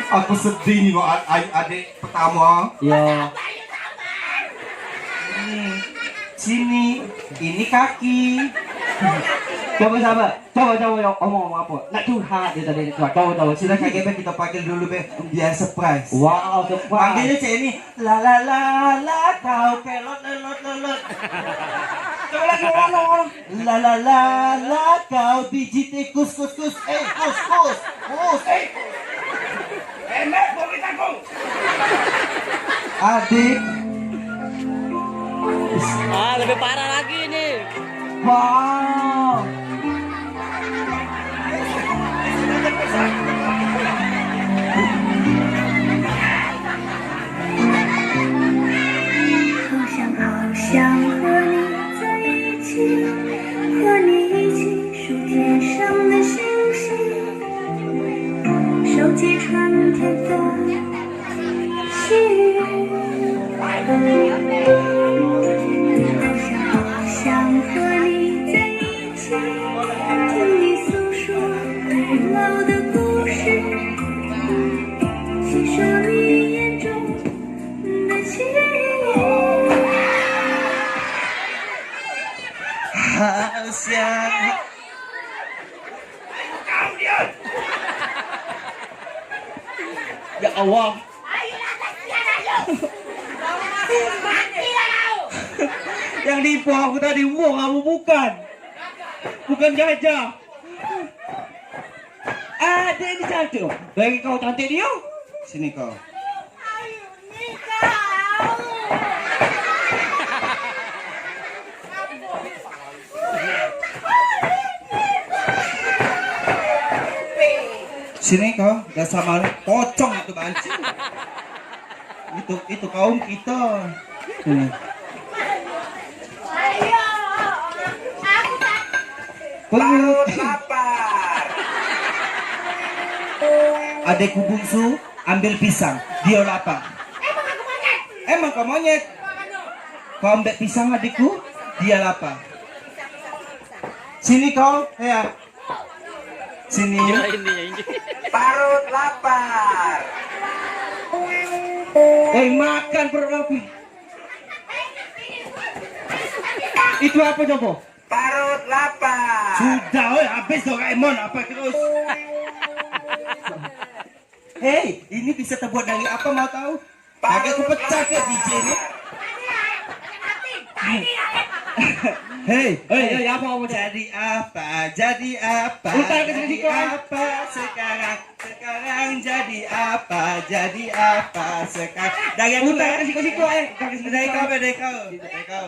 Aku sedih nih kok adik pertama. Ya. Sini, ini kaki. Coba ya omong apa? Nak curhat dia tadi. Coba. Sudah kakek kita panggil dulu be, biar surprise. Wow, surprise. Panggilnya cek ini, la la la la kau pelot lelot. Coba lagi ngomong. La la la la kau biji tikus kus. Kus. Enak mau kita kong. Adik. Lebih parah lagi nih. Wow.好想和你在一起，和你一起数天上的星星，收集春天的细雨。好想和你在一起，听你诉说古老的故事，细说你眼中的情意。好想。Ya Allah. Yang nipu aku tadi uang kamu bukan gajah. Ada ini cantik. Bagi kau cantik dia. Sini kau. Sini kau, gak sama pocong itu banci. Itu kaum kita. Perut lapar. Adekku bungsu ambil pisang, dia lapar. Emang kau monyet? Kau ambil pisang adikku, dia lapar. Sini kau, ya. Sini. Perut lapar. Makan perut lapar. Itu apa coba? Perut lapar. Sudah, habis Doraemon apa terus? Hei, ini bisa terbuat dari apa mau tahu? Agak aku pecah ke DJ ini. Hei, apa mau jadi apa? Jadi apa? Utar ke sini, Jadi kau. apa sekarang? Sekarang jadi apa? Jadi apa sekarang? Dari aku Utar ke situ dari kau.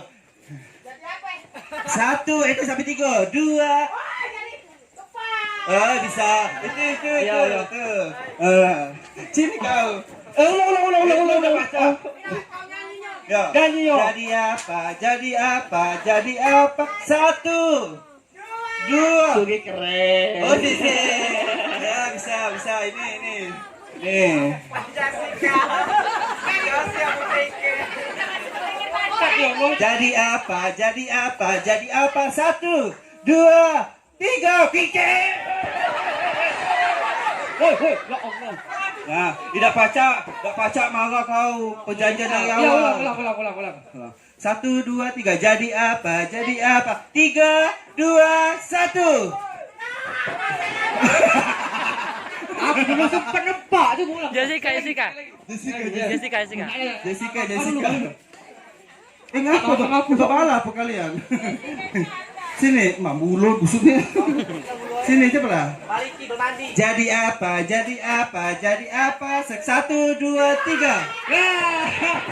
Satu, itu sampai 3, 2. Bisa. Itu. Ya. Sini kau. Ulang. Ya. Ganti yo. Jadi apa? 1, 2. Sugi keren. Oh, sini. Ya, bisa. Ini. Jadi apa? 1, 2, 3. Pikir. Woi, ya Allah. Nah, tidak pacak marah kau. Perjanjian dari Ya, awal. ulang. 1, 2, 3. Jadi apa? 3, 2, 1. Aku belum sempat nebak tu ulang. Jessica. Jessica. Ngapa kepala apa kalian? Sini, mulut busuknya. Sini coba lah. Maliki bermandi. Jadi apa? 1, 2, 3.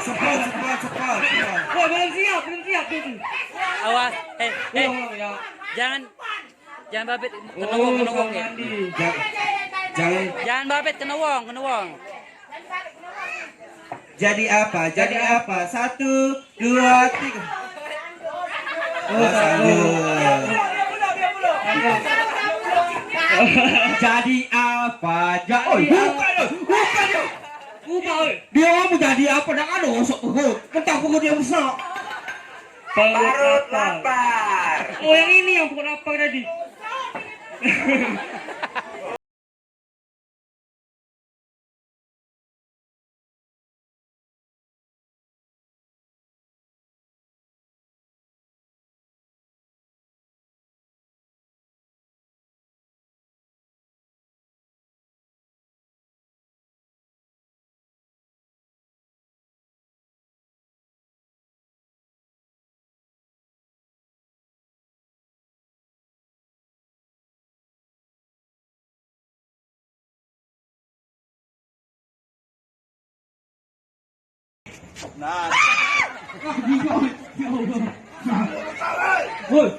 Cepat. Belum siap tu. Awas. Ya. Jangan babit kena wong ya. Jangan. Jangan babit kena wong. Jadi apa? 1, 2, 3. Jadi apa? Bukan. Dia mau jadi apa? Nak ada osok perut. Kentang perut dia besar. Perut lapar. Oh, yang ini yang perut lapar tadi. Nah. Woi,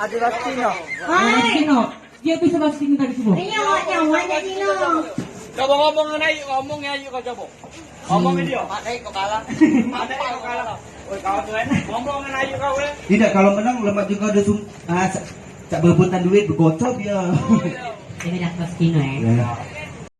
Ada Lastino. Kino, dia bisa bahasa ini tadi semua. Nyawa jadi no. Coba ngomongin ayo, ngomong ya ayo kau coba. Ngomongin dia. Pakai kau kalah. Pakai kau kalah. Woi kawan tuh ngomongin ayo kau ya. Tidak, kalau menang lemak juga ada cak berebutan duit bergocap ya. Ini dah Lastino ya. Ya.